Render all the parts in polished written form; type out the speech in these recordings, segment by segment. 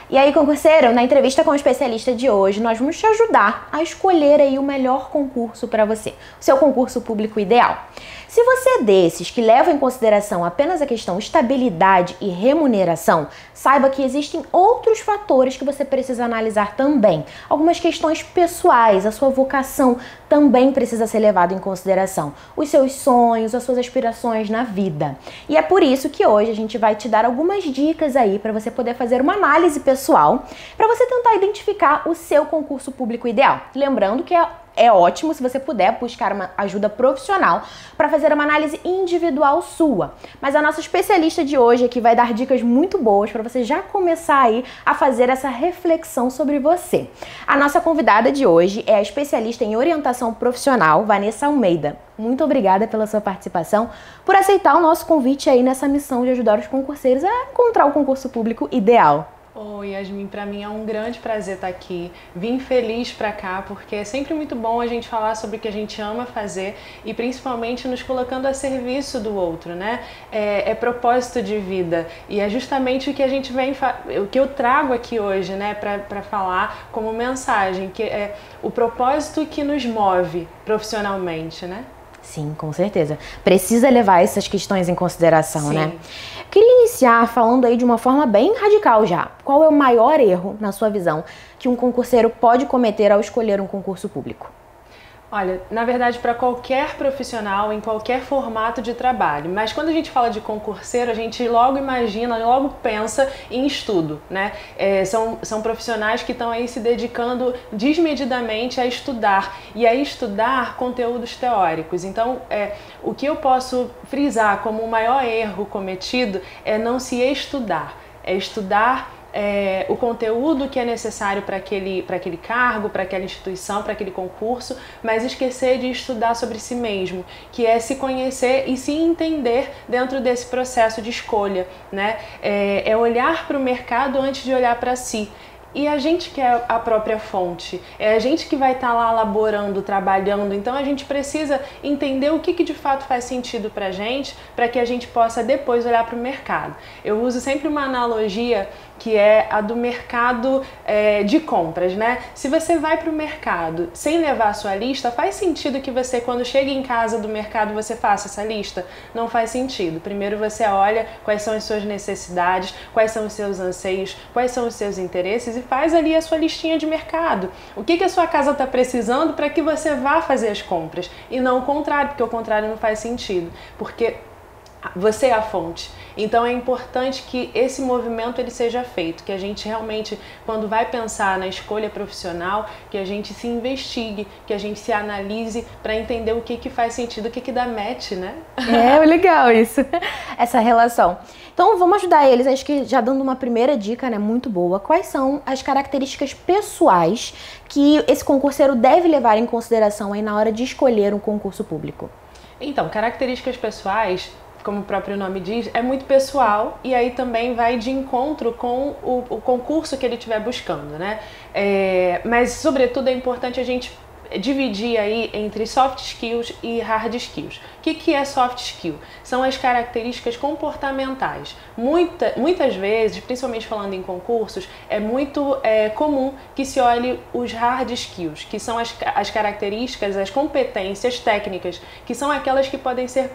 E aí, concurseiro, na entrevista com o especialista de hoje, nós vamos te ajudar a escolher aí o melhor concurso para você, o seu concurso público ideal. Se você é desses que leva em consideração apenas a questão estabilidade e remuneração, saiba que existem outros fatores que você precisa analisar também. Algumas questões pessoais, a sua vocação também precisa ser levado em consideração. Os seus sonhos, as suas aspirações na vida. E é por isso que hoje a gente vai te dar algumas dicas aí para você poder fazer uma análise pessoal, para você tentar identificar o seu concurso público ideal. Lembrando que é ótimo se você puder buscar uma ajuda profissional para fazer uma análise individual sua. Mas a nossa especialista de hoje aqui vai dar dicas muito boas para você já começar aí a fazer essa reflexão sobre você. A nossa convidada de hoje é a especialista em orientação profissional, Vanessa Almeida. Muito obrigada pela sua participação, por aceitar o nosso convite aí nessa missão de ajudar os concurseiros a encontrar o concurso público ideal. Oi, Yasmin, para mim é um grande prazer estar aqui. Vim feliz para cá porque é sempre muito bom a gente falar sobre o que a gente ama fazer e principalmente nos colocando a serviço do outro, né? É propósito de vida e é justamente o que a gente o que eu trago aqui hoje, né, para falar como mensagem, que é o propósito que nos move profissionalmente, né? Sim, com certeza. Precisa levar essas questões em consideração, Sim. né? Queria iniciar falando aí de uma forma bem radical já. Qual é o maior erro, na sua visão, que um concurseiro pode cometer ao escolher um concurso público? Olha, na verdade, para qualquer profissional, em qualquer formato de trabalho, mas quando a gente fala de concurseiro, a gente logo imagina, logo pensa em estudo, né? São profissionais que estão aí se dedicando desmedidamente a estudar e a estudar conteúdos teóricos. Então, o que eu posso frisar como o maior erro cometido é não se estudar, é estudar o conteúdo que é necessário para aquele cargo, para aquela instituição, para aquele concurso, mas esquecer de estudar sobre si mesmo, que é se conhecer e se entender dentro desse processo de escolha, né? É olhar para o mercado antes de olhar para si. E a gente que é a própria fonte, é a gente que vai estar lá elaborando, trabalhando, então a gente precisa entender o que de fato faz sentido pra gente, para que a gente possa depois olhar para o mercado. Eu uso sempre uma analogia que é a do mercado de compras, né? Se você vai para o mercado sem levar a sua lista, faz sentido que você, quando chega em casa do mercado, você faça essa lista? Não faz sentido. Primeiro você olha quais são as suas necessidades, quais são os seus anseios, quais são os seus interesses e faz ali a sua listinha de mercado. O que a sua casa está precisando para que você vá fazer as compras e não o contrário, porque o contrário não faz sentido, porque você é a fonte. Então é importante que esse movimento ele seja feito, que a gente realmente, quando vai pensar na escolha profissional, que a gente se investigue, que a gente se analise para entender o que faz sentido, o que dá match, né? É legal isso, essa relação. Então vamos ajudar eles, acho que já dando uma primeira dica, né, muito boa. Quais são as características pessoais que esse concurseiro deve levar em consideração aí na hora de escolher um concurso público? Então, características pessoais, como o próprio nome diz, é muito pessoal e aí também vai de encontro com o concurso que ele estiver buscando, né? Mas, sobretudo, é importante a gente dividir aí entre soft skills e hard skills. O que é soft skill? São as características comportamentais. Muitas vezes, principalmente falando em concursos, é muito comum que se olhe os hard skills, que são as características, as competências técnicas, que são aquelas que podem ser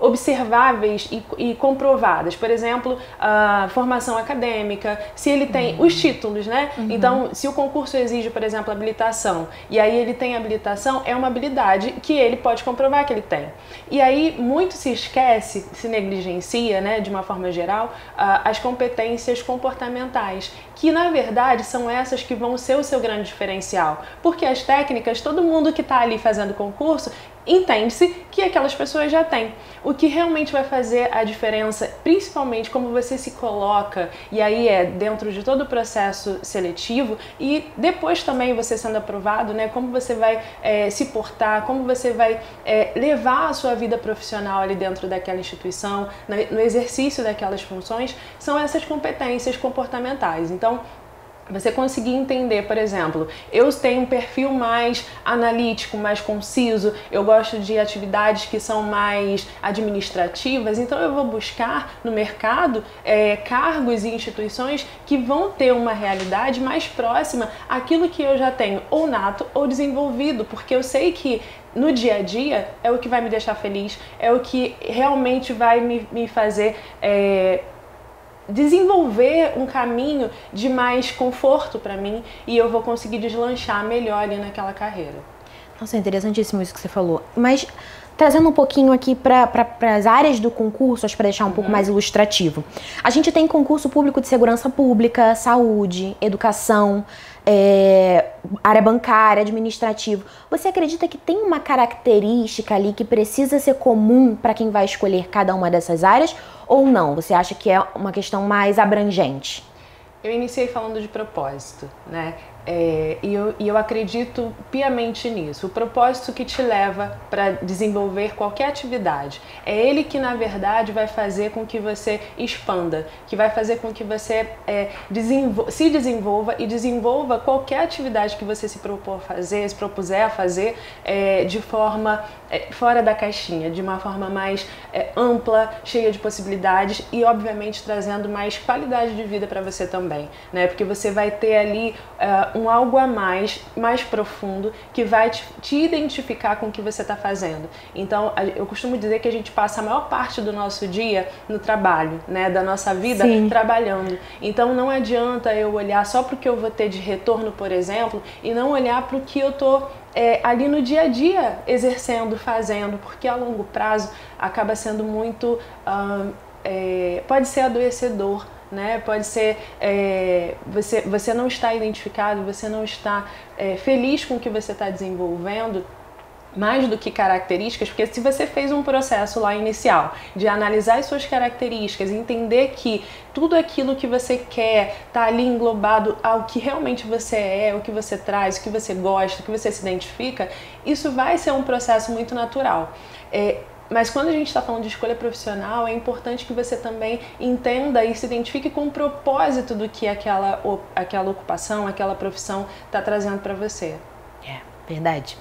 observáveis e comprovadas. Por exemplo, a formação acadêmica, se ele tem os títulos, né? Então, se o concurso exige, por exemplo, habilitação, e aí ele tem habilitação, é uma habilidade que ele pode comprovar que ele tem. E aí, muito se esquece, se negligencia, né, de uma forma geral, as competências comportamentais, que na verdade são essas que vão ser o seu grande diferencial. Porque as técnicas, todo mundo que está ali fazendo concurso, entende-se que aquelas pessoas já têm. O que realmente vai fazer a diferença, principalmente como você se coloca, e aí dentro de todo o processo seletivo, e depois também você sendo aprovado, né, como você vai se portar, como você vai levar a sua vida profissional ali dentro daquela instituição, no exercício daquelas funções, são essas competências comportamentais. Então, Você conseguir entender, por exemplo, eu tenho um perfil mais analítico, mais conciso, eu gosto de atividades que são mais administrativas, então eu vou buscar no mercado cargos e instituições que vão ter uma realidade mais próxima àquilo que eu já tenho ou nato ou desenvolvido, porque eu sei que no dia a dia é o que vai me deixar feliz, é o que realmente vai me fazer desenvolver um caminho de mais conforto para mim e eu vou conseguir deslanchar melhor ali naquela carreira. Nossa, é interessantíssimo isso que você falou. Mas trazendo um pouquinho aqui para as áreas do concurso, acho para deixar um pouco mais ilustrativo. A gente tem concurso público de segurança pública, saúde, educação, área bancária, administrativo. Você acredita que tem uma característica ali que precisa ser comum para quem vai escolher cada uma dessas áreas? Ou não? Você acha que é uma questão mais abrangente? Eu iniciei falando de propósito, né? E eu acredito piamente nisso. O propósito que te leva para desenvolver qualquer atividade é ele que, na verdade, vai fazer com que você expanda, que vai fazer com que você se desenvolva e desenvolva qualquer atividade que você se propuser a fazer de forma fora da caixinha, de uma forma mais ampla, cheia de possibilidades e, obviamente, trazendo mais qualidade de vida para você também, né? Porque você vai ter ali um algo a mais profundo, que vai te identificar com o que você está fazendo. Então, eu costumo dizer que a gente passa a maior parte do nosso dia no trabalho, né? Da nossa vida trabalhando. Então, não adianta eu olhar só para o que eu vou ter de retorno, por exemplo, e não olhar para o que eu estou ali no dia a dia exercendo, fazendo, porque a longo prazo acaba sendo muito, pode ser adoecedor, né? Pode ser, você não está identificado, você não está feliz com o que você está desenvolvendo, mais do que características, porque se você fez um processo lá inicial de analisar as suas características, entender que tudo aquilo que você quer está ali englobado ao que realmente você é, o que você traz, o que você gosta, o que você se identifica, isso vai ser um processo muito natural. Mas quando a gente está falando de escolha profissional, é importante que você também entenda e se identifique com o propósito do que aquela ocupação, aquela profissão está trazendo para você. Verdade.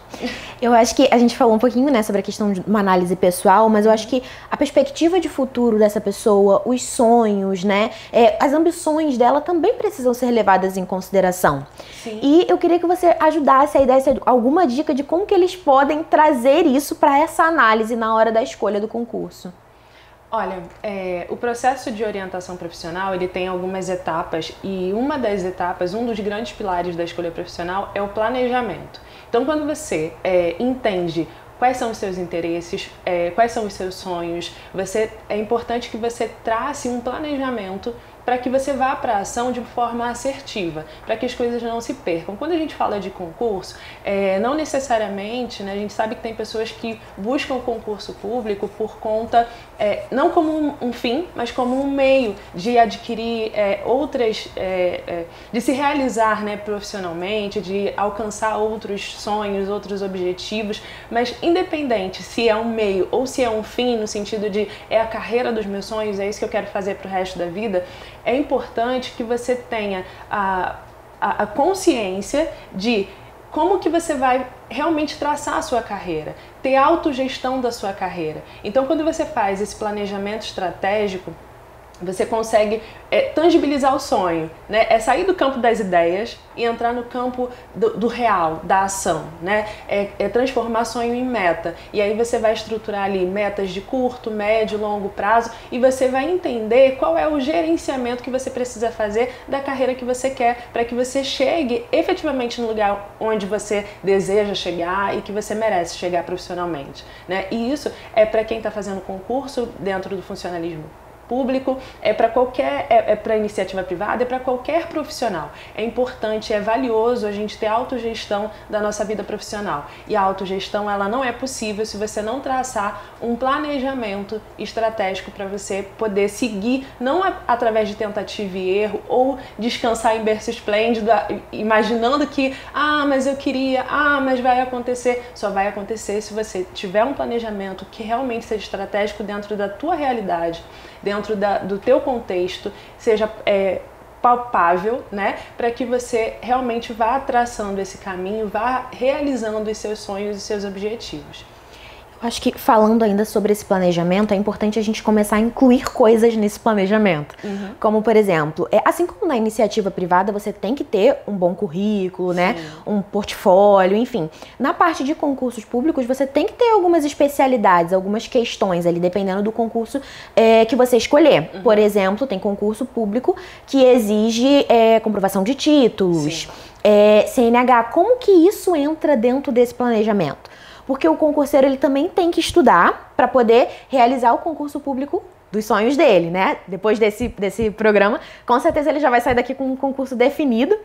Eu acho que a gente falou um pouquinho, né, sobre a questão de uma análise pessoal, mas eu acho que a perspectiva de futuro dessa pessoa, os sonhos, né, as ambições dela também precisam ser levadas em consideração. Sim. E eu queria que você ajudasse a desse alguma dica de como que eles podem trazer isso para essa análise na hora da escolha do concurso. Olha, o processo de orientação profissional, ele tem algumas etapas e uma das etapas, um dos grandes pilares da escolha profissional é o planejamento. Então, quando você entende quais são os seus interesses, quais são os seus sonhos, é importante que você trace um planejamento para que você vá para a ação de forma assertiva, para que as coisas não se percam. Quando a gente fala de concurso, não necessariamente, né, a gente sabe que tem pessoas que buscam o concurso público por conta, não como um fim, mas como um meio de adquirir de se realizar, né, profissionalmente, de alcançar outros sonhos, outros objetivos, mas independente se é um meio ou se é um fim, no sentido de a carreira dos meus sonhos, é isso que eu quero fazer para o resto da vida, é importante que você tenha a consciência de como que você vai realmente traçar a sua carreira, ter autogestão da sua carreira. Então, quando você faz esse planejamento estratégico, você consegue tangibilizar o sonho, né? É sair do campo das ideias e entrar no campo do real, da ação, né? É transformar sonho em meta. E aí você vai estruturar ali metas de curto, médio, longo prazo e você vai entender qual é o gerenciamento que você precisa fazer da carreira que você quer para que você chegue efetivamente no lugar onde você deseja chegar e que você merece chegar profissionalmente, né? E isso é para quem está fazendo concurso dentro do funcionalismo público, para iniciativa privada, para qualquer profissional. É importante, é valioso a gente ter autogestão da nossa vida profissional. E a autogestão, ela não é possível se você não traçar um planejamento estratégico para você poder seguir, não através de tentativa e erro ou descansar em berço esplêndido, imaginando que, mas eu queria, mas vai acontecer. Só vai acontecer se você tiver um planejamento que realmente seja estratégico dentro da tua realidade, dentro do teu contexto, seja palpável, né, para que você realmente vá traçando esse caminho, vá realizando os seus sonhos e seus objetivos. Acho que falando ainda sobre esse planejamento, é importante a gente começar a incluir coisas nesse planejamento. Como, por exemplo, assim como na iniciativa privada, você tem que ter um bom currículo, né? Um portfólio, enfim. Na parte de concursos públicos, você tem que ter algumas especialidades, algumas questões ali, dependendo do concurso que você escolher. Por exemplo, tem concurso público que exige comprovação de títulos, CNH. Como que isso entra dentro desse planejamento? Porque o concurseiro ele também tem que estudar para poder realizar o concurso público dos sonhos dele, né? Depois desse programa, com certeza ele já vai sair daqui com um concurso definido.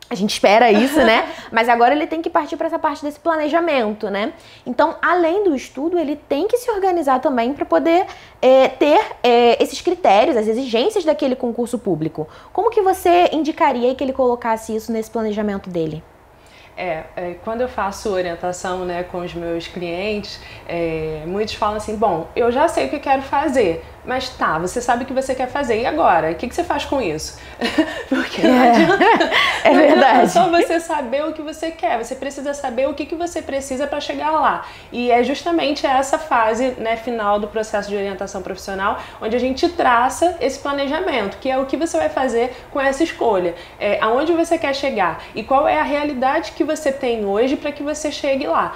A gente espera isso, né? Mas agora ele tem que partir para essa parte desse planejamento, né? Então, além do estudo, ele tem que se organizar também para poder ter esses critérios, as exigências daquele concurso público. Como que você indicaria que ele colocasse isso nesse planejamento dele? Quando eu faço orientação, né, com os meus clientes, muitos falam assim, bom, eu já sei o que eu quero fazer, mas tá, você sabe o que você quer fazer, e agora? O que você faz com isso? Porque não adianta, verdade. Não adianta só você saber o que você quer, você precisa saber o que você precisa para chegar lá. E é justamente essa fase, né, final do processo de orientação profissional, onde a gente traça esse planejamento, que é o que você vai fazer com essa escolha, aonde você quer chegar e qual é a realidade que você tem hoje para que você chegue lá.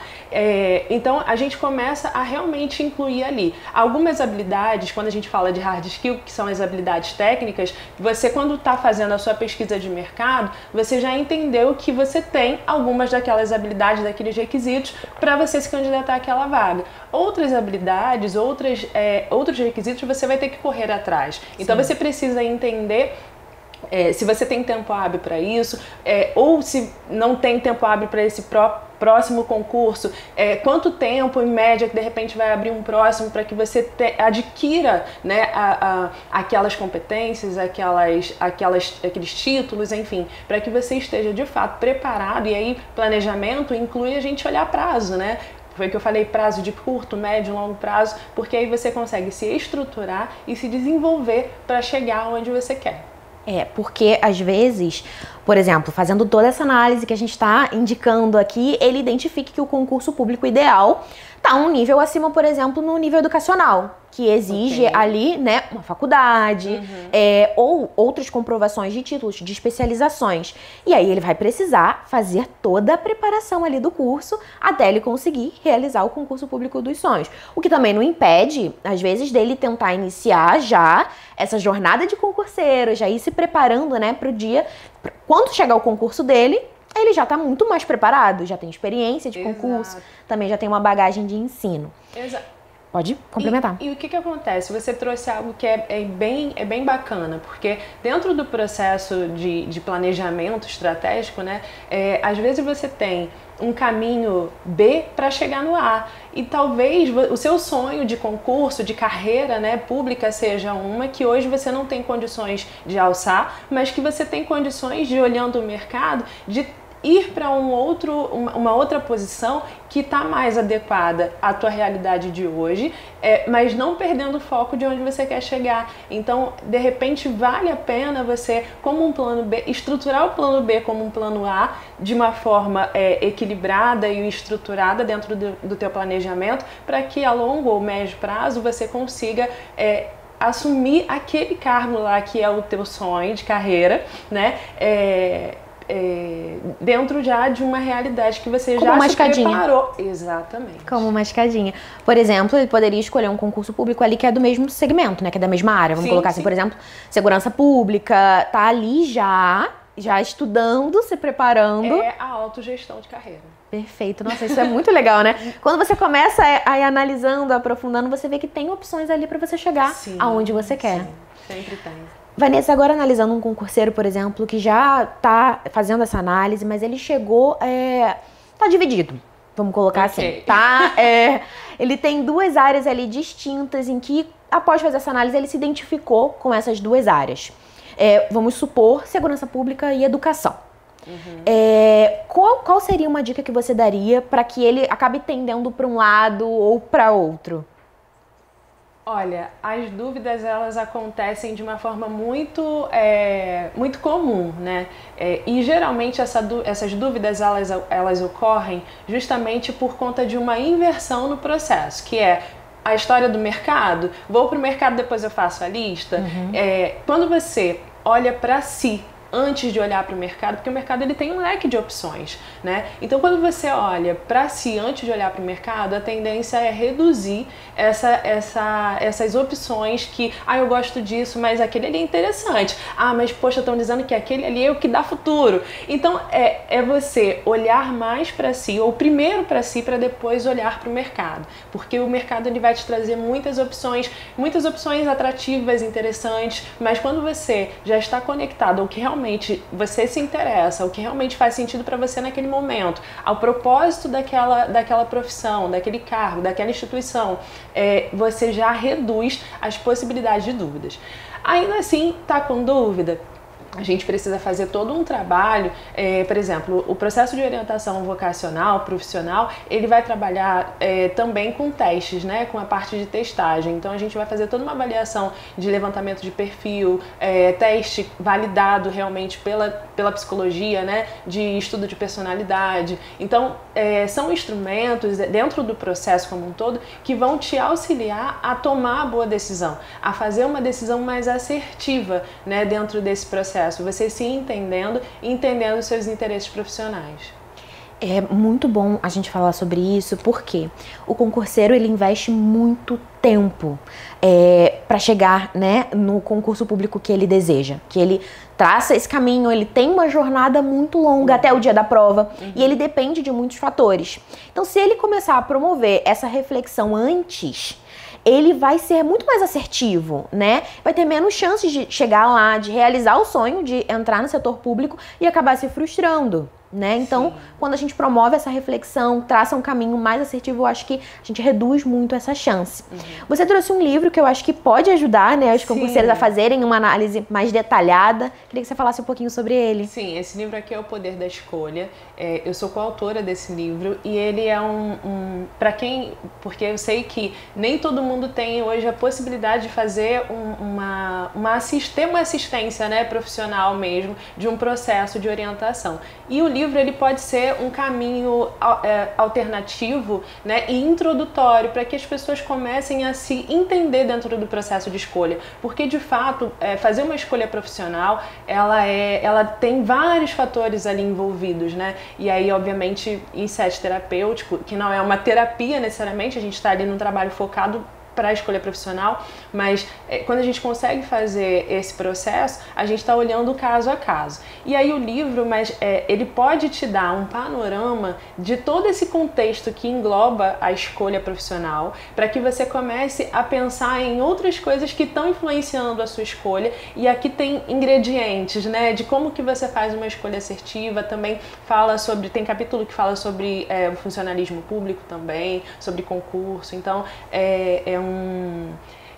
Então a gente começa a realmente incluir ali algumas habilidades. Quando a gente fala de hard skill, que são as habilidades técnicas, você, quando está fazendo a sua pesquisa de mercado, você já entendeu que você tem algumas daquelas habilidades, daqueles requisitos para você se candidatar àquela vaga. Outras habilidades, outros requisitos você vai ter que correr atrás. Então você precisa entender se você tem tempo hábil para isso, ou se não tem tempo hábil para esse próximo concurso, quanto tempo em média que de repente vai abrir um próximo para que você adquira, né, aquelas competências, aqueles títulos, enfim, para que você esteja de fato preparado. E aí planejamento inclui a gente olhar prazo, né? Foi o que eu falei, prazo de curto, médio, longo prazo, porque aí você consegue se estruturar e se desenvolver para chegar onde você quer. Porque às vezes, por exemplo, fazendo toda essa análise que a gente está indicando aqui, ele identifica que o concurso público ideal está um nível acima, por exemplo, no nível educacional, que exige ali, né, uma faculdade, ou outras comprovações de títulos, de especializações. E aí ele vai precisar fazer toda a preparação ali do curso até ele conseguir realizar o concurso público dos sonhos. O que também não impede, às vezes, dele tentar iniciar já essa jornada de concurseiro, já ir se preparando, né, para o dia. Quando chegar o concurso dele, ele já está muito mais preparado, já tem experiência de concurso, também já tem uma bagagem de ensino. Exato. Pode complementar. E o que acontece? Você trouxe algo que é bem bacana, porque dentro do processo de planejamento estratégico, né, às vezes você tem um caminho B para chegar no A. E talvez o seu sonho de concurso, de carreira, né, pública seja uma que hoje você não tem condições de alçar, mas que você tem condições de, olhando o mercado, de ir para uma outra posição que está mais adequada à tua realidade de hoje, mas não perdendo o foco de onde você quer chegar. Então, de repente, vale a pena você, como um plano B, estruturar o plano B como um plano A de uma forma equilibrada e estruturada dentro do teu planejamento, para que a longo ou médio prazo você consiga assumir aquele cargo lá que é o teu sonho de carreira, né? Dentro já de uma realidade que você já se preparou. Exatamente. Como uma escadinha. Por exemplo, ele poderia escolher um concurso público ali que é do mesmo segmento, né? Que é da mesma área. Vamos colocar assim, por exemplo, segurança pública, tá ali já estudando, se preparando. É a autogestão de carreira. Perfeito. Nossa, isso é muito legal, né? Quando você começa a ir analisando, aprofundando, você vê que tem opções ali para você chegar aonde você quer. Sim, sempre tem. Vanessa, agora analisando um concurseiro, por exemplo, que já está fazendo essa análise, mas ele chegou, tá dividido, vamos colocar assim, tá? Ele tem duas áreas ali distintas em que, após fazer essa análise, ele se identificou com essas duas áreas. Vamos supor, segurança pública e educação. Qual seria uma dica que você daria para que ele acabe tendendo para um lado ou para outro? Olha, as dúvidas elas acontecem de uma forma muito comum, né? E geralmente essas dúvidas elas ocorrem justamente por conta de uma inversão no processo, que é a história do mercado. Vou para o mercado, depois eu faço a lista. Quando você olha para si antes de olhar para o mercado, porque o mercado ele tem um leque de opções, né? Então, quando você olha para si antes de olhar para o mercado, a tendência é reduzir essas opções que, eu gosto disso, mas aquele ali é interessante. Mas poxa, estão dizendo que aquele ali é o que dá futuro. Então, é você olhar mais para si, ou primeiro para si, para depois olhar para o mercado, porque o mercado ele vai te trazer muitas opções atrativas, interessantes, mas quando você já está conectado ao que realmente você se interessa, o que realmente faz sentido para você naquele momento, ao propósito daquela profissão, daquele cargo, daquela instituição, você já reduz as possibilidades de dúvidas. Ainda assim, tá com dúvida? A gente precisa fazer todo um trabalho, por exemplo, o processo de orientação vocacional, profissional, ele vai trabalhar também com testes, né, com a parte de testagem. Então a gente vai fazer toda uma avaliação de levantamento de perfil, teste validado realmente pela psicologia, né, de estudo de personalidade. Então são instrumentos dentro do processo como um todo que vão te auxiliar a tomar a boa decisão, a fazer uma decisão mais assertiva, né, dentro desse processo. Você se entendendo e entendendo os seus interesses profissionais. É muito bom a gente falar sobre isso, porque o concurseiro ele investe muito tempo para chegar, né, no concurso público que ele deseja, que ele traça esse caminho, ele tem uma jornada muito longa até o dia da prova e ele depende de muitos fatores. Então, se ele começar a promover essa reflexão antes, ele vai ser muito mais assertivo, né? Vai ter menos chances de chegar lá, de realizar o sonho de entrar no setor público e acabar se frustrando, né? Então, quando a gente promove essa reflexão, traça um caminho mais assertivo, eu acho que a gente reduz muito essa chance. Você trouxe um livro que eu acho que pode ajudar, né, os concurseiros a fazerem uma análise mais detalhada. Queria que você falasse um pouquinho sobre ele. Sim, esse livro aqui é O Poder da Escolha. Eu sou coautora desse livro e ele é para quem... Porque eu sei que nem todo mundo tem hoje a possibilidade de fazer ter uma assistência, né, profissional mesmo, de um processo de orientação. E o livro ele pode ser um caminho alternativo, né, e introdutório para que as pessoas comecem a se entender dentro do processo de escolha, porque de fato fazer uma escolha profissional ela tem vários fatores ali envolvidos, né? E aí obviamente em set terapêutico, que não é uma terapia necessariamente, a gente está ali num trabalho focado para a escolha profissional, mas quando a gente consegue fazer esse processo, a gente está olhando caso a caso. E aí o livro, ele pode te dar um panorama de todo esse contexto que engloba a escolha profissional, para que você comece a pensar em outras coisas que estão influenciando a sua escolha. E aqui tem ingredientes, né, de como que você faz uma escolha assertiva. Também tem capítulo que fala sobre o funcionalismo público também, sobre concurso. Então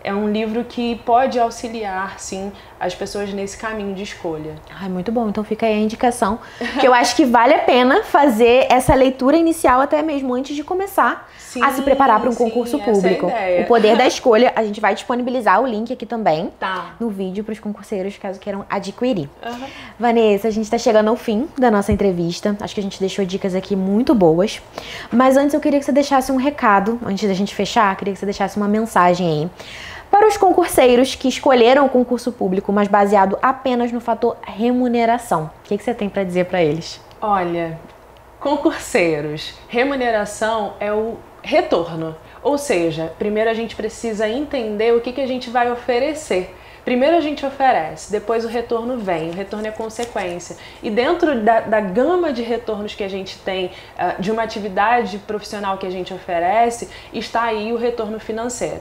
é um livro que pode auxiliar, sim, as pessoas nesse caminho de escolha. Muito bom. Então fica aí a indicação, que eu acho que vale a pena fazer essa leitura inicial até mesmo antes de começar a se preparar para um concurso público. Essa é a ideia. O Poder da Escolha, a gente vai disponibilizar o link aqui também Tá. no vídeo para os concurseiros, caso queiram adquirir. Vanessa, a gente está chegando ao fim da nossa entrevista. Acho que a gente deixou dicas aqui muito boas. Mas antes eu queria que você deixasse um recado, antes da gente fechar, queria que você deixasse uma mensagem aí para os concurseiros que escolheram o concurso público, mas baseado apenas no fator remuneração. O que você tem para dizer para eles? Olha, concurseiros, remuneração é o retorno. Ou seja, primeiro a gente precisa entender o que a gente vai oferecer. Primeiro a gente oferece, depois o retorno vem, o retorno é consequência. E dentro da gama de retornos que a gente tem, de uma atividade profissional que a gente oferece, está aí o retorno financeiro.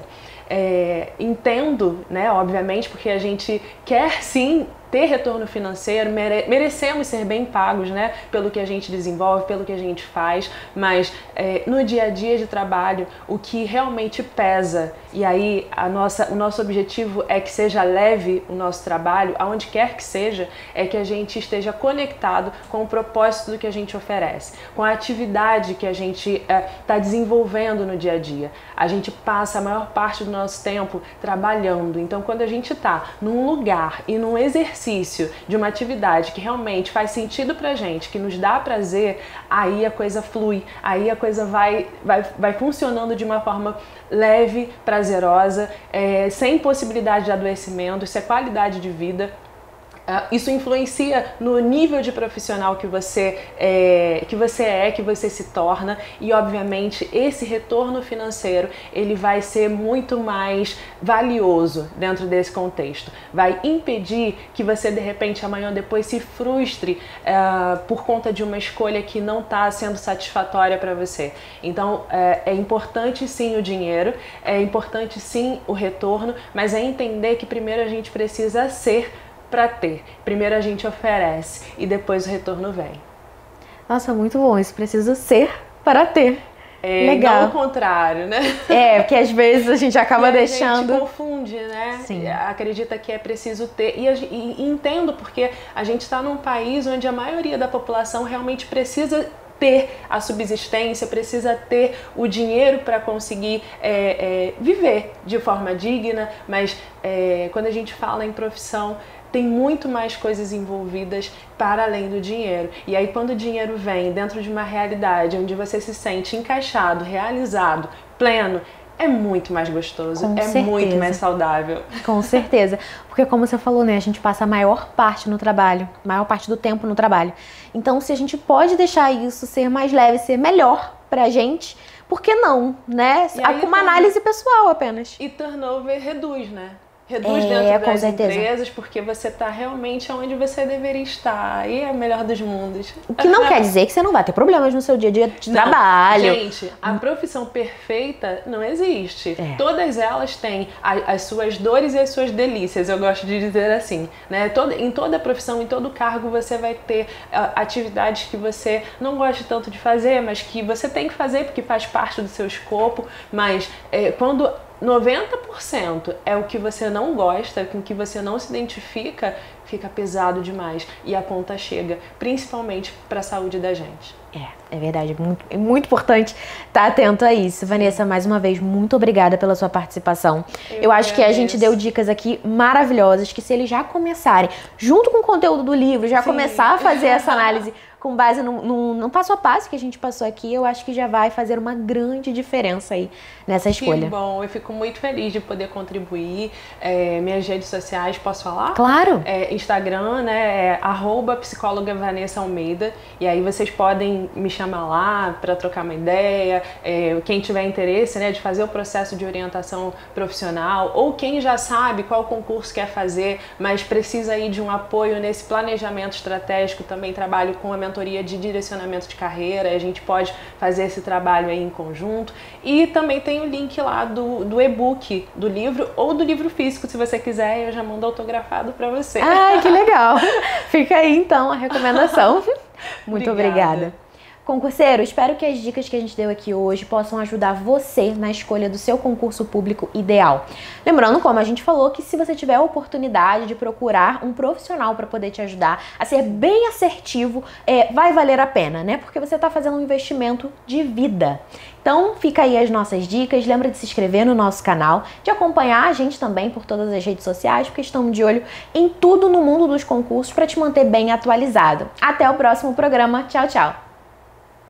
Entendo, né, obviamente, porque a gente quer sim ter retorno financeiro, merecemos ser bem pagos, né, pelo que a gente desenvolve, pelo que a gente faz, mas no dia a dia de trabalho, o que realmente pesa, e aí o nosso objetivo é que seja leve o nosso trabalho, aonde quer que seja, é que a gente esteja conectado com o propósito do que a gente oferece, com a atividade que a gente está desenvolvendo no dia a dia. A gente passa a maior parte do nosso tempo trabalhando, então quando a gente está num lugar e num exercício de uma atividade que realmente faz sentido pra gente, que nos dá prazer, aí a coisa flui, aí a coisa vai funcionando de uma forma leve, prazerosa, sem possibilidade de adoecimento. Isso é qualidade de vida. Isso influencia no nível de profissional que você se torna, e obviamente esse retorno financeiro ele vai ser muito mais valioso dentro desse contexto. Vai impedir que você de repente amanhã ou depois se frustre por conta de uma escolha que não está sendo satisfatória para você. Então é importante sim o dinheiro, é importante sim o retorno, mas é entender que primeiro a gente precisa ser para ter. Primeiro a gente oferece e depois o retorno vem. Nossa, muito bom. Isso precisa ser para ter. Legal. Não o contrário, né? Porque às vezes a gente acaba deixando... A gente confunde, né? Sim. Acredita que é preciso ter. E entendo porque a gente está num país onde a maioria da população realmente precisa ter a subsistência, precisa ter o dinheiro para conseguir viver de forma digna, mas quando a gente fala em profissão, tem muito mais coisas envolvidas para além do dinheiro. E aí quando o dinheiro vem dentro de uma realidade onde você se sente encaixado, realizado, pleno, é muito mais gostoso, muito mais saudável. Com certeza. Porque como você falou, né, a gente passa a maior parte no trabalho, maior parte do tempo no trabalho. Então se a gente pode deixar isso ser mais leve, ser melhor pra gente, por que não, né? Com uma análise pessoal apenas. E turnover reduz, né? Reduz dentro das empresas, porque você está realmente onde você deveria estar. E é o melhor dos mundos. O que não quer dizer que você não vai ter problemas no seu dia a dia de trabalho. Gente, a profissão perfeita não existe. Todas elas têm as suas dores e as suas delícias, eu gosto de dizer assim, né? Em toda profissão, em todo cargo, você vai ter atividades que você não gosta tanto de fazer, mas que você tem que fazer porque faz parte do seu escopo. Mas quando 90% é o que você não gosta, com o que você não se identifica, fica pesado demais e a conta chega, principalmente para a saúde da gente. É verdade, é muito importante estar atento a isso. Vanessa, mais uma vez, muito obrigada pela sua participação. Eu acho que a gente deu dicas aqui maravilhosas, que se eles já começarem, junto com o conteúdo do livro, já começar a fazer essa análise com base no passo a passo que a gente passou aqui, eu acho que já vai fazer uma grande diferença aí nessa escolha. Que bom, eu fico muito feliz de poder contribuir. Minhas redes sociais, posso falar? Claro! Instagram, né, @psicóloga Vanessa Almeida, e aí vocês podem me chamar lá para trocar uma ideia, quem tiver interesse, né, de fazer o processo de orientação profissional, ou quem já sabe qual concurso quer fazer, mas precisa aí de um apoio nesse planejamento estratégico. Também trabalho com a mentoria de direcionamento de carreira, a gente pode fazer esse trabalho aí em conjunto. E também tem o link lá do e-book do livro ou do livro físico, se você quiser, eu já mando autografado para você. Ai, que legal! Fica aí então a recomendação. Muito obrigada. Concurseiro, espero que as dicas que a gente deu aqui hoje possam ajudar você na escolha do seu concurso público ideal. Lembrando, como a gente falou, que se você tiver a oportunidade de procurar um profissional para poder te ajudar a ser bem assertivo, vai valer a pena, né? Porque você está fazendo um investimento de vida. Então, fica aí as nossas dicas. Lembra de se inscrever no nosso canal, de acompanhar a gente também por todas as redes sociais, porque estamos de olho em tudo no mundo dos concursos para te manter bem atualizado. Até o próximo programa. Tchau, tchau!